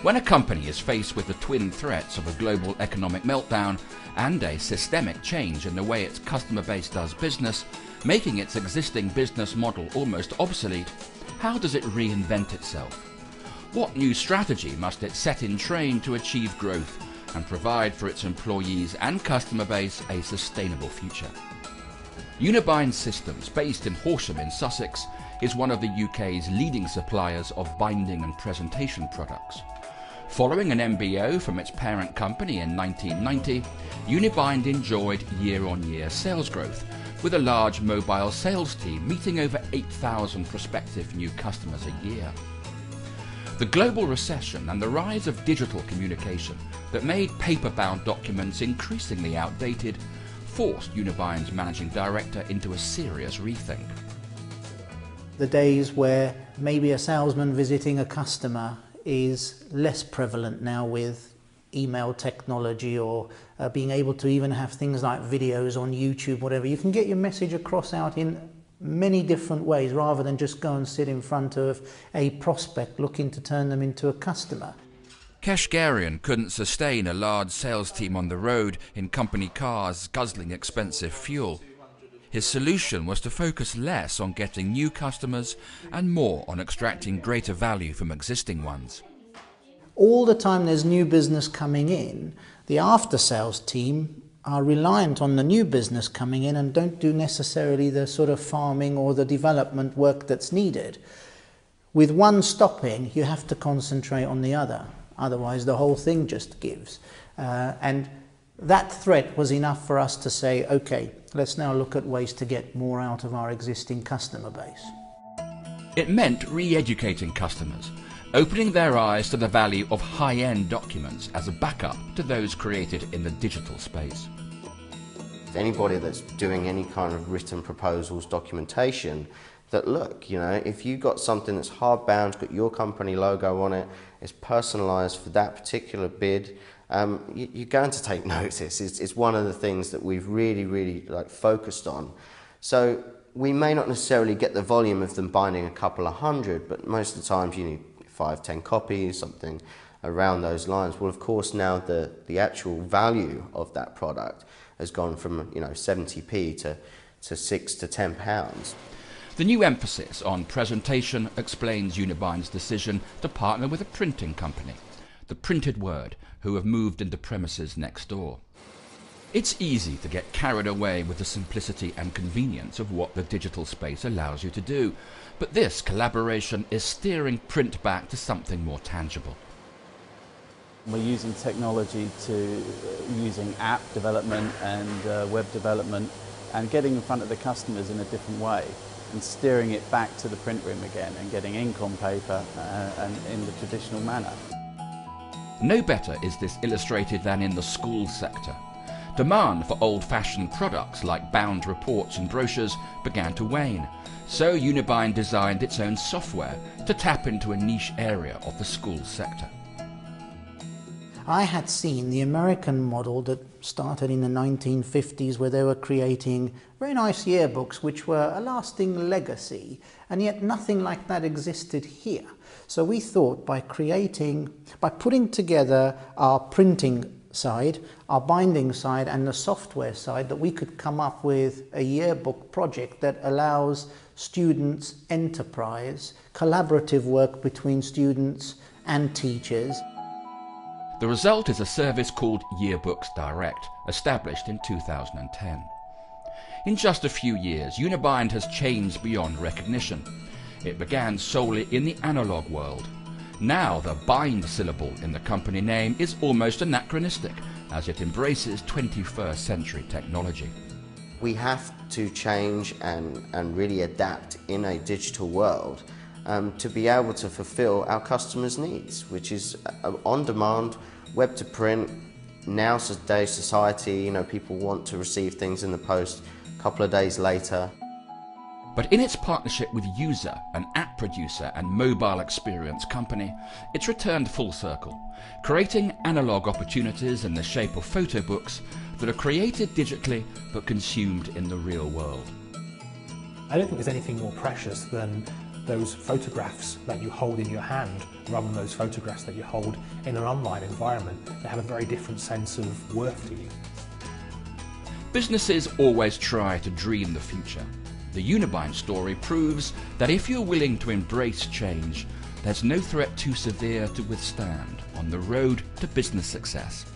When a company is faced with the twin threats of a global economic meltdown and a systemic change in the way its customer base does business, making its existing business model almost obsolete, how does it reinvent itself? What new strategy must it set in train to achieve growth and provide for its employees and customer base a sustainable future? Unibind Systems, based in Horsham in Sussex, is one of the UK's leading suppliers of binding and presentation products. Following an MBO from its parent company in 1990, Unibind enjoyed year-on-year sales growth, with a large mobile sales team meeting over 8,000 prospective new customers a year. The global recession and the rise of digital communication that made paper-bound documents increasingly outdated forced Unibind's managing director into a serious rethink. The days where maybe a salesman visiting a customer is less prevalent now with email technology or being able to even have things like videos on YouTube, whatever. You can get your message across out in many different ways rather than just go and sit in front of a prospect looking to turn them into a customer. Keshgarian couldn't sustain a large sales team on the road in company cars guzzling expensive fuel. His solution was to focus less on getting new customers and more on extracting greater value from existing ones. All the time there's new business coming in, the after-sales team are reliant on the new business coming in and don't do necessarily the sort of farming or the development work that's needed. With one stopping, you have to concentrate on the other. Otherwise, the whole thing just gives. And that threat was enough for us to say, okay, let's now look at ways to get more out of our existing customer base. It meant re-educating customers, opening their eyes to the value of high-end documents as a backup to those created in the digital space. Anybody that's doing any kind of written proposals, documentation, that look, you know, if you've got something that's hardbound, it's got your company logo on it, it's personalised for that particular bid, you're going to take notice. It's one of the things that we've really focused on. So we may not necessarily get the volume of them binding a couple of hundred, but most of the times you need 5-10 copies, something around those lines. Well, of course, now the actual value of that product has gone from 70p to £6 to £10. The new emphasis on presentation explains Unibind's decision to partner with a printing company, The Printed Word, who have moved into premises next door. It's easy to get carried away with the simplicity and convenience of what the digital space allows you to do, but this collaboration is steering print back to something more tangible. We're using technology using app development and web development and getting in front of the customers in a different way and steering it back to the print room again and getting ink on paper and in the traditional manner. No better is this illustrated than in the school sector. Demand for old-fashioned products like bound reports and brochures began to wane, so Unibind designed its own software to tap into a niche area of the school sector. I had seen the American model that started in the 1950s where they were creating very nice yearbooks which were a lasting legacy, and yet nothing like that existed here. So we thought by putting together our printing side, our binding side and the software side, that we could come up with a yearbook project that allows students enterprise, collaborative work between students and teachers. The result is a service called Yearbooks Direct, established in 2010. In just a few years, Unibind has changed beyond recognition. It began solely in the analogue world. Now the bind syllable in the company name is almost anachronistic, as it embraces 21st century technology. We have to change and really adapt in a digital world to be able to fulfill our customers' needs, which is on-demand, web to print. Nowadays society, people want to receive things in the post a couple of days later. But in its partnership with User, an app producer and mobile experience company, it's returned full circle, creating analogue opportunities in the shape of photo books that are created digitally but consumed in the real world. I don't think there's anything more precious than those photographs that you hold in your hand rather than those photographs that you hold in an online environment. They have a very different sense of worth to you. Businesses always try to dream the future. The Unibind story proves that if you're willing to embrace change, there's no threat too severe to withstand on the road to business success.